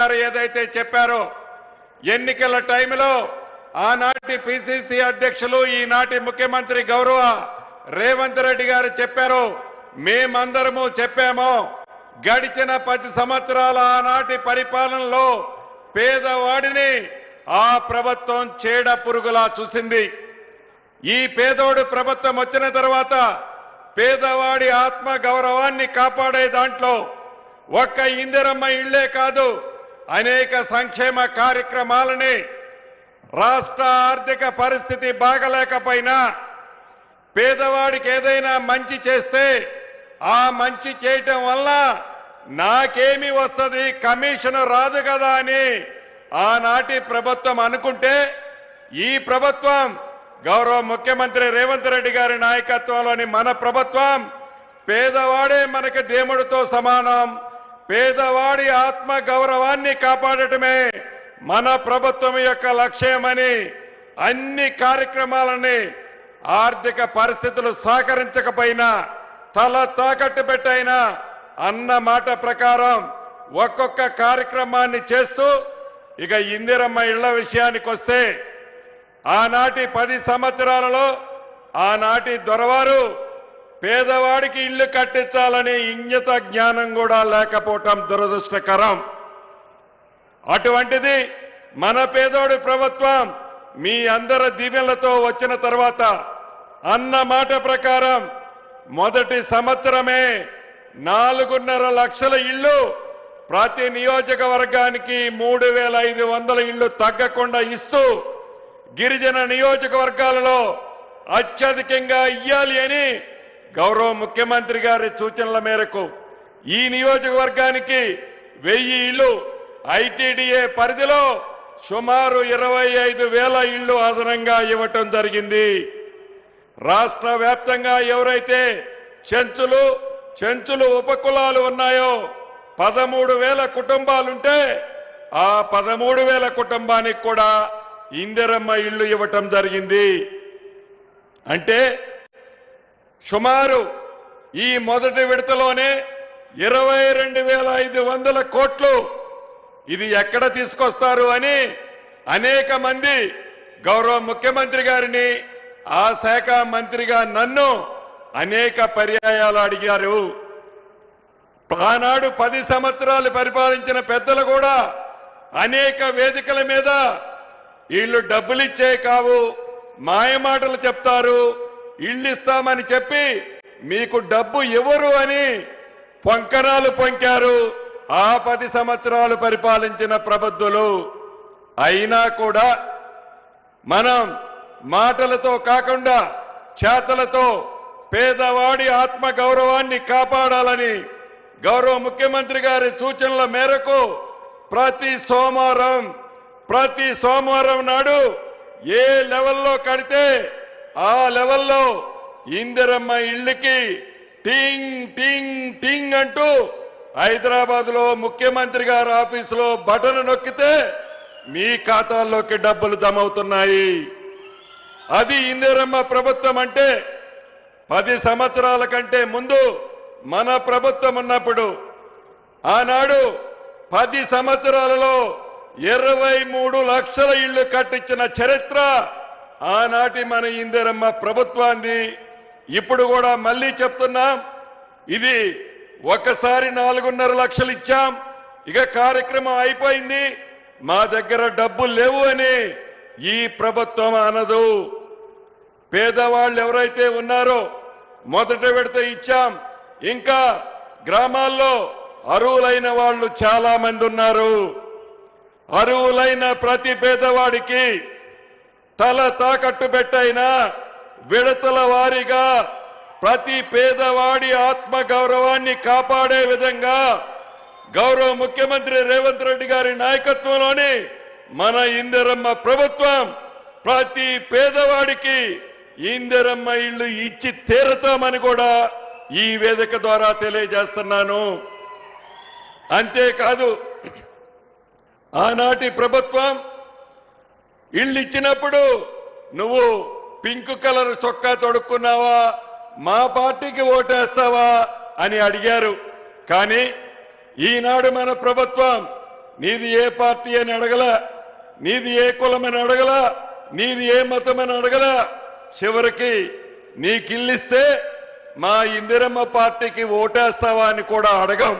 గారు ఏదైతే చెప్పారో ఎన్నికల టైంలో ఆనాటి పిసిసి అధ్యక్షులు ఈనాటి ముఖ్యమంత్రి గౌరవ రేవంత్ రెడ్డి గారు చెప్పారు, మేమందరము చెప్పామో గడిచిన 10 సంవత్సరాల ఆనాటి పరిపాలనలో పేదవాడిని ఆ ప్రభుత్వం చేడ పురుగులా చూసింది. ఈ పేదోడు ప్రభుత్వం వచ్చిన తర్వాత పేదవాడి ఆత్మ గౌరవాన్ని కాపాడే దాంట్లో ఒక్క ఇందిరమ్మ ఇళ్లే కాదు, అనేక సంక్షేమ కార్యక్రమాలని రాష్ట్ర ఆర్థిక పరిస్థితి బాగలేకపోయినా పేదవాడికి ఏదైనా మంచి చేస్తే ఆ మంచి చేయటం వల్ల నాకేమి వస్తుంది, కమిషన్ రాదు కదా అని ఆనాటి ప్రభుత్వం అనుకుంటే ఈ ప్రభుత్వం గౌరవ ముఖ్యమంత్రి రేవంత్ రెడ్డి గారి నాయకత్వంలోని మన ప్రభుత్వం పేదవాడే మనకు దేవుడితో సమానం, పేదవాడి ఆత్మ గౌరవాన్ని కాపాడటమే మన ప్రభుత్వం యొక్క లక్ష్యమని అన్ని కార్యక్రమాలని ఆర్థిక పరిస్థితులు సహకరించకపోయినా తల తాకట్టు పెట్టైనా అన్న మాట ప్రకారం ఒక్కొక్క కార్యక్రమాన్ని చేస్తూ ఇక ఇందిరమ్మ ఇళ్ల విషయానికి వస్తే ఆనాటి 10 సంవత్సరాలలో ఆనాటి దొరవారు పేదవాడికి ఇళ్లు కట్టించాలని ఇంగిత జ్ఞానం కూడా లేకపోవటం దురదృష్టకరం. అటువంటిది మన పేదోడి ప్రభుత్వం మీ అందరి దీవెనలతో వచ్చిన తర్వాత అన్న మాట ప్రకారం మొదటి సంవత్సరమే 4.5 లక్షల ఇళ్లు ప్రతి నియోజకవర్గానికి 3,500 ఇళ్లు తగ్గకుండా ఇస్తూ గిరిజన నియోజకవర్గాలలో అత్యధికంగా ఇయ్యాలి అని గౌరవ ముఖ్యమంత్రి గారి సూచనల మేరకు ఈ నియోజకవర్గానికి 1000 ఇళ్లు ఐటీడీఏ పరిధిలో సుమారు 25,000 ఇళ్లు అదనంగా ఇవ్వటం జరిగింది. రాష్ట్ర వ్యాప్తంగా ఎవరైతే చెంచులు ఉపకులాలు ఉన్నాయో 13,000 కుటుంబాలుంటే ఆ 13,000 కుటుంబానికి కూడా ఇందిరమ్మ ఇళ్లు ఇవ్వటం జరిగింది. అంటే సుమారు ఈ మొదటి విడతలోనే 22,500 కోట్లు ఇది ఎక్కడ తీసుకొస్తారు అని అనేక మంది గౌరవ ముఖ్యమంత్రి గారిని ఆ శాఖ మంత్రిగా నన్ను అనేక పర్యాయాలు అడిగారు. ఆనాడు 10 సంవత్సరాలు పరిపాలించిన పెద్దలు కూడా అనేక వేదికల మీద వీళ్ళు డబ్బులిచ్చే కావు, మాయమాటలు చెప్తారు, ఇళ్ళు ఇస్తామని చెప్పి మీకు డబ్బు ఇవ్వరు అని పొంకనాలు పొంకారు ఆ 10 సంవత్సరాలు పరిపాలించిన ప్రబుద్ధులు. అయినా కూడా మనం మాటలతో కాకుండా చేతలతో పేదవాడి ఆత్మ గౌరవాన్ని కాపాడాలని గౌరవ ముఖ్యమంత్రి గారి సూచనల మేరకు ప్రతి సోమవారం నాడు ఏ లెవెల్లో కడితే ఆ లెవెల్లో ఇందిరమ్మ ఇళ్ళకి టింగ్ టింగ్ టింగ్ అంటూ హైదరాబాద్ లో ముఖ్యమంత్రి గారి ఆఫీసులో బటన్ నొక్కితే మీ ఖాతాల్లోకి డబ్బులు జమ అవుతున్నాయి. అది ఇందిరమ్మ ప్రభుత్వం అంటే 10 సంవత్సరాల కంటే ముందు మన ప్రభుత్వం ఉన్నప్పుడు ఆనాడు 10 సంవత్సరాలలో 23 లక్షల ఇళ్లు కట్టించిన చరిత్ర ఆనాటి మన ఇందిరమ్మ ప్రభుత్వాన్ని. ఇప్పుడు కూడా మళ్ళీ చెప్తున్నాం, ఇది ఒకసారి 4.5 లక్షలు ఇచ్చాం, ఇక కార్యక్రమం అయిపోయింది, మా దగ్గర డబ్బులు లేవు అని ఈ ప్రభుత్వం అనదు. పేదవాళ్ళు ఎవరైతే ఉన్నారో మొదట విడత ఇచ్చాం, ఇంకా గ్రామాల్లో అర్హులైన వాళ్ళు చాలా మంది ఉన్నారు. అర్హులైన ప్రతి పేదవాడికి తల తాకట్టు పెట్టైనా విడతల వారీగా ప్రతి పేదవాడి ఆత్మ గౌరవాన్ని కాపాడే విధంగా గౌరవ ముఖ్యమంత్రి రేవంత్ రెడ్డి గారి నాయకత్వంలోని మన ఇందిరమ్మ ప్రభుత్వం ప్రతి పేదవాడికి ఇందిరమ్మ ఇళ్లు ఇచ్చి తీరతామని కూడా ఈ వేదిక ద్వారా తెలియజేస్తున్నాను. అంతేకాదు ఆనాటి ప్రభుత్వం ఇళ్ళు ఇచ్చినప్పుడు నువ్వు పింక్ కలర్ చొక్కా తొడుక్కున్నావా, మా పార్టీకి ఓటేస్తావా అని అడిగారు. కానీ ఈనాడు మన ప్రభుత్వం నీది ఏ పార్టీ అని అడగలా, నీది ఏ కులమని అడగలా, నీది ఏ మతమని అడగలా. చివరికి నీకిల్లిస్తే మా ఇందిరమ్మ పార్టీకి ఓటేస్తావా అని కూడా అడగం.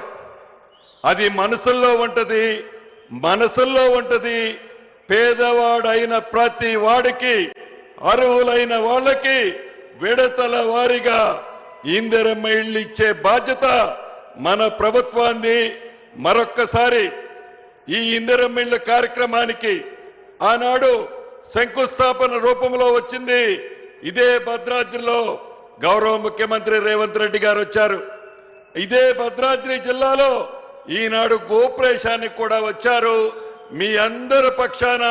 అది మనసుల్లో ఉంటది, మనసుల్లో ఉంటది. పేదవాడైన ప్రతి వాడికి, అర్హులైన వాళ్ళకి విడతల వారీగా ఇందిరమ్మ ఇళ్ళు ఇచ్చే బాధ్యత మన ప్రభుత్వాన్ని. మరొక్కసారి ఈ ఇందిరమ్మ ఇళ్ళ కార్యక్రమానికి ఆనాడు శంకుస్థాపన రూపంలో వచ్చింది. ఇదే భద్రాద్రిలో గౌరవ ముఖ్యమంత్రి రేవంత్ రెడ్డి గారు వచ్చారు. ఇదే భద్రాద్రి జిల్లాలో ఈనాడు గోప్రేషానికి కూడా వచ్చారు. మీ అందరి పక్షాన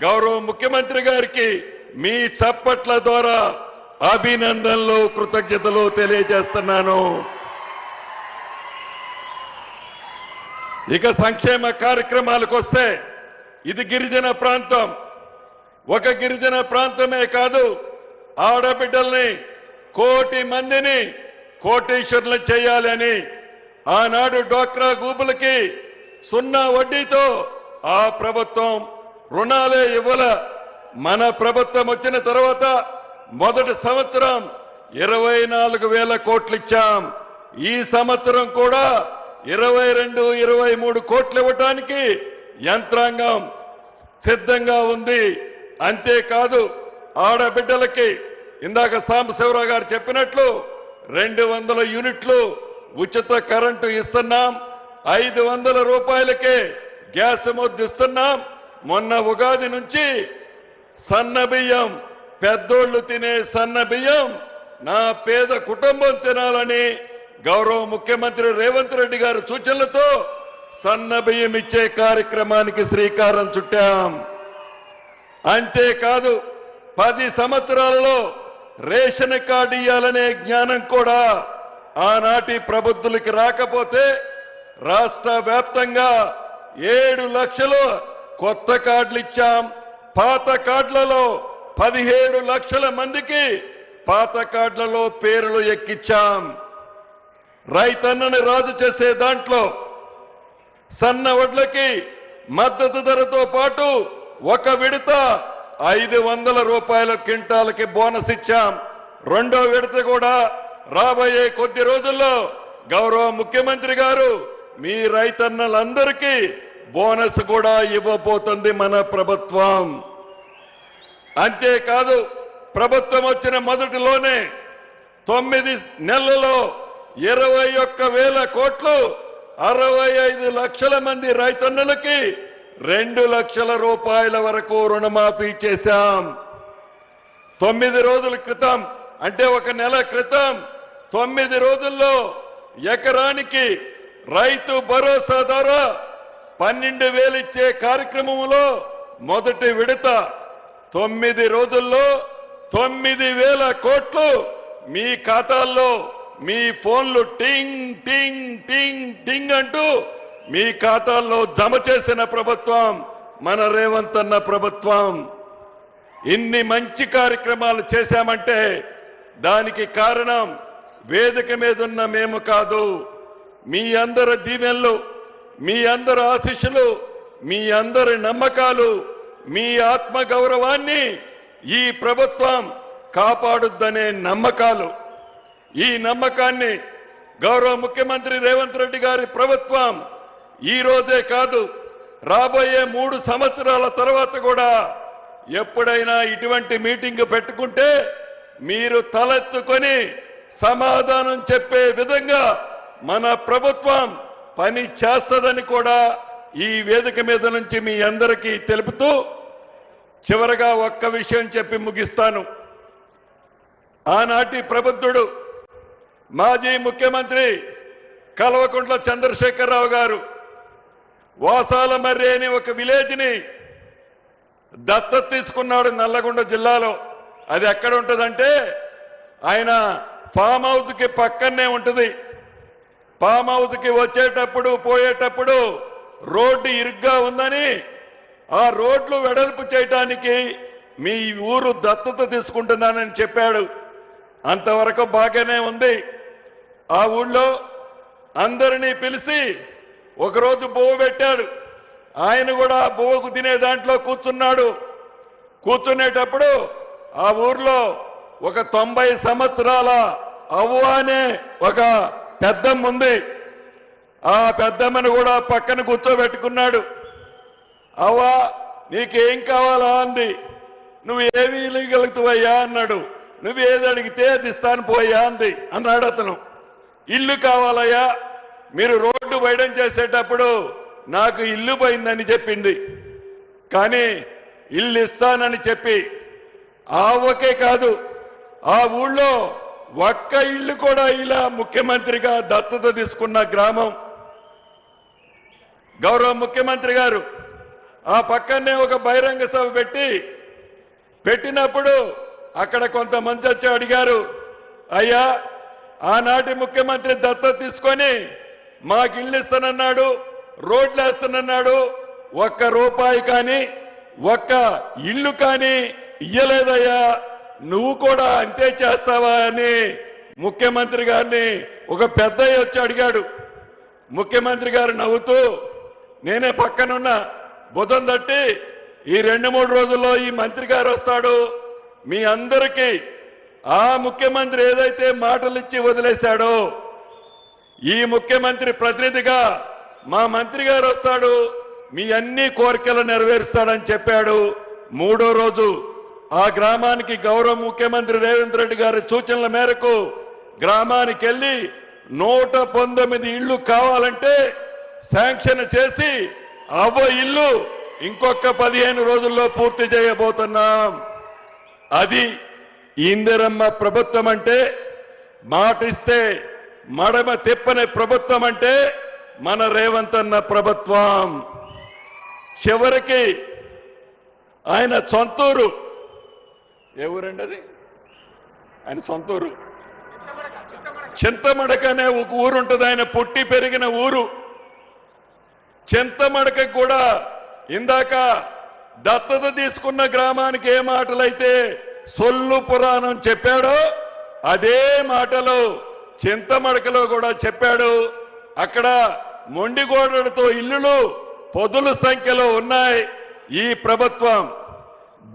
గౌరవ ముఖ్యమంత్రి గారికి మీ చప్పట్ల ద్వారా అభినందనలు, కృతజ్ఞతలు తెలియజేస్తున్నాను. ఇక సంక్షేమ కార్యక్రమాలకు వస్తే ఇది గిరిజన ప్రాంతం. ఒక గిరిజన ప్రాంతమే కాదు, ఆడబిడ్డల్ని 1 కోటి మందిని కోటీశ్వరులు చేయాలని ఆనాడు డ్వాక్రా గ్రూపులకి 0 వడ్డీతో ఆ ప్రభుత్వం రుణాలే ఇవ్వల. మన ప్రభుత్వం వచ్చిన తర్వాత మొదటి సంవత్సరం 24,000 కోట్లు ఇచ్చాం. ఈ సంవత్సరం కూడా 22-23 కోట్లు ఇవ్వటానికి యంత్రాంగం సిద్ధంగా ఉంది. అంతేకాదు ఆడబిడ్డలకి ఇందాక సాంబశివరావు గారు చెప్పినట్లు 200 యూనిట్లు ఉచిత కరెంటు ఇస్తున్నాం. 500 రూపాయలకే గ్యాస్ ముద్దిస్తున్నాం. మొన్న ఉగాది నుంచి సన్న బియ్యం, పెద్దోళ్లు తినే సన్న బియ్యం నా పేద కుటుంబం తినాలని గౌరవ ముఖ్యమంత్రి రేవంత్ రెడ్డి గారి సూచనలతో సన్న బియ్యం ఇచ్చే కార్యక్రమానికి శ్రీకారం చుట్టాం. అంతేకాదు 10 సంవత్సరాలలో రేషన్ కార్డు ఇవ్వాలనే జ్ఞానం కూడా ఆనాటి ప్రబుద్ధులకి రాకపోతే రాష్ట్ర వ్యాప్తంగా 7 లక్షలు కొత్త కార్డులు ఇచ్చాం. పాత కార్డులలో 17 లక్షల మందికి పాత కార్డులలో పేర్లు ఎక్కించాం. రైతన్నని రాజు చేసే దాంట్లో సన్న వడ్లకి మద్దతు ధరతో పాటు ఒక విడత 500 రూపాయల క్వింటాలకి బోనస్ ఇచ్చాం. రెండో విడత కూడా రాబోయే కొద్ది రోజుల్లో గౌరవ ముఖ్యమంత్రి గారు మీ రైతన్నలందరికీ బోనస్ కూడా ఇవ్వబోతుంది మన ప్రభుత్వం. అంతేకాదు ప్రభుత్వం వచ్చిన మొదటిలోనే 9 నెలల్లో 21,000 కోట్లు 65 లక్షల మంది రైతన్నలకి 2 లక్షల రూపాయల వరకు రుణమాఫీ చేశాం. 9 రోజుల క్రితం అంటే 1 నెల క్రితం 9 రోజుల్లో ఎకరానికి రైతు భరోసా ద్వారా 12,000 ఇచ్చే కార్యక్రమంలో మొదటి విడత 9 రోజుల్లో 9,000 కోట్లు మీ ఖాతాల్లో, మీ ఫోన్లు టింగ్ టింగ్ టింగ్ టింగ్ అంటూ మీ ఖాతాల్లో జమ చేసిన ప్రభుత్వం మన రేవంత్ అన్న ప్రభుత్వం. ఇన్ని మంచి కార్యక్రమాలు చేశామంటే దానికి కారణం వేదిక మీదున్న మేము కాదు, మీ అందరి దీవెనలు, మీ అందరి ఆశీస్సులు, మీ అందరి నమ్మకాలు, మీ ఆత్మ గౌరవాన్ని ఈ ప్రభుత్వం కాపాడుద్దనే నమ్మకాలు. ఈ నమ్మకాన్ని గౌరవ ముఖ్యమంత్రి రేవంత్ రెడ్డి గారి ప్రభుత్వం ఈ రోజే కాదు, రాబోయే 3 సంవత్సరాల తర్వాత కూడా ఎప్పుడైనా ఇటువంటి మీటింగ్ పెట్టుకుంటే మీరు తలెత్తుకొని సమాధానం చెప్పే విధంగా మన ప్రభుత్వం పని చేస్తదని కూడా ఈ వేదిక మీద నుంచి మీ అందరికీ తెలుపుతూ చివరగా ఒక్క విషయం చెప్పి ముగిస్తాను. ఆనాటి ప్రబుద్ధుడు మాజీ ముఖ్యమంత్రి కల్వకుంట్ల చంద్రశేఖరరావు గారు వాసాలమర్రి అని ఒక విలేజ్ని దత్తత తీసుకున్నాడు నల్లగొండ జిల్లాలో. అది ఎక్కడ ఉంటుందంటే ఆయన ఫామ్ హౌస్కి పక్కనే ఉంటుంది. ఫామ్ హౌస్కి వచ్చేటప్పుడు పోయేటప్పుడు రోడ్డు ఇరుగ్గా ఉందని ఆ రోడ్లు వెడల్పు చేయడానికి మీ ఊరు దత్తత తీసుకుంటున్నానని చెప్పాడు. అంతవరకు బాగానే ఉంది. ఆ ఊళ్ళో అందరినీ పిలిచి ఒకరోజు బోవు పెట్టాడు. ఆయన కూడా బువ్వకు తినే దాంట్లో కూర్చున్నాడు. కూర్చునేటప్పుడు ఆ ఊర్లో ఒక 90 సంవత్సరాల అవ్వ అనే ఒక పెద్దమ్మ ఉంది. ఆ పెద్దమ్మను కూడా పక్కన కూర్చోబెట్టుకున్నాడు. అవ్వ నీకేం కావాలా అంది. నువ్వు ఏమి ఇవ్వగలుగుతావయ్యా అన్నాడు. నువ్వు ఏది అడిగితే అది ఇస్తాను పోయా అంది. అన్నాడు అతను. ఇల్లు కావాలయ్యా, మీరు రోడ్డు వైడం చేసేటప్పుడు నాకు ఇల్లు పోయిందని చెప్పింది. కానీ ఇల్లు ఇస్తానని చెప్పి ఆవకే కాదు, ఆ ఊళ్ళో ఒక్క ఇల్లు కూడా ఇలా ముఖ్యమంత్రిగా దత్తత తీసుకున్న గ్రామం. గౌరవ ముఖ్యమంత్రి గారు ఆ పక్కనే ఒక బహిరంగ సభ పెట్టినప్పుడు అక్కడ కొంతమంది వచ్చి అడిగారు, అయ్యా ఆనాటి ముఖ్యమంత్రి దత్తత తీసుకొని మాకు ఇల్లు ఇస్తానన్నాడు, రోడ్లు వేస్తానన్నాడు, ఒక్క రూపాయి కానీ ఒక్క ఇల్లు కానీ ఇయ్యలేదయ్యా, నువ్వు కూడా అంతే చేస్తావా అని ముఖ్యమంత్రి గారిని ఒక పెద్దయ్య వచ్చి అడిగాడు. ముఖ్యమంత్రి గారు నవ్వుతూ, నేనే పక్కనున్న బుధం తట్టి ఈ 2-3 రోజుల్లో ఈ మంత్రి గారు వస్తాడు, మీ అందరికీ ఆ ముఖ్యమంత్రి ఏదైతే మాటలు ఇచ్చి వదిలేశాడో ఈ ముఖ్యమంత్రి ప్రతినిధిగా మా మంత్రి గారు వస్తాడు, మీ అన్ని కోరికలు నెరవేరుస్తాడని చెప్పాడు. 3వ రోజు ఆ గ్రామానికి గౌరవ ముఖ్యమంత్రి రేవంత్ రెడ్డి గారి సూచనల మేరకు గ్రామానికి వెళ్ళి 119 ఇళ్లు కావాలంటే శాంక్షన్ చేసి అవ్వ ఇల్లు ఇంకొక 15 రోజుల్లో పూర్తి చేయబోతున్నాం. అది ఇందిరమ్మ ప్రభుత్వం అంటే, మాటిస్తే మడమ తిప్పని ప్రభుత్వం అంటే మన రేవంత్ అన్న ప్రభుత్వం. చివరికి ఆయన సొంతూరు ఏ ఊరండి అది? ఆయన సొంతూరు చింతమడక అనే ఒక ఊరు ఉంటుంది. ఆయన పుట్టి పెరిగిన ఊరు చింతమడక కూడా ఇందాక దత్తత తీసుకున్న గ్రామానికి ఏ మాటలైతే సొల్లు పురాణం చెప్పాడో అదే మాటలు చింతమడకలో కూడా చెప్పాడు. అక్కడ మొండిగోడలతో ఇల్లులు పొదుల సంఖ్యలో ఉన్నాయి. ఈ ప్రభుత్వం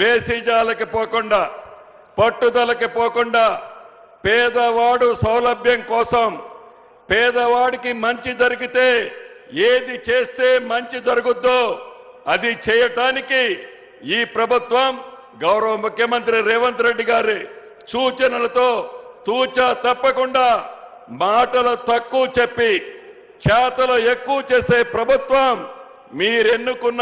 బేసిజాలకి పోకుండా, పట్టుదలకి పోకుండా, పేదవాడు సౌలభ్యం కోసం, పేదవాడికి మంచి జరిగితే ఏది చేస్తే మంచి జరుగుద్దో అది చేయటానికి ఈ ప్రభుత్వం గౌరవ ముఖ్యమంత్రి రేవంత్ రెడ్డి గారి సూచనలతో తూచా తప్పకుండా మాటలు తక్కువ చెప్పి చేతలు ఎక్కువ చేసే ప్రభుత్వం మీరెన్నుకున్న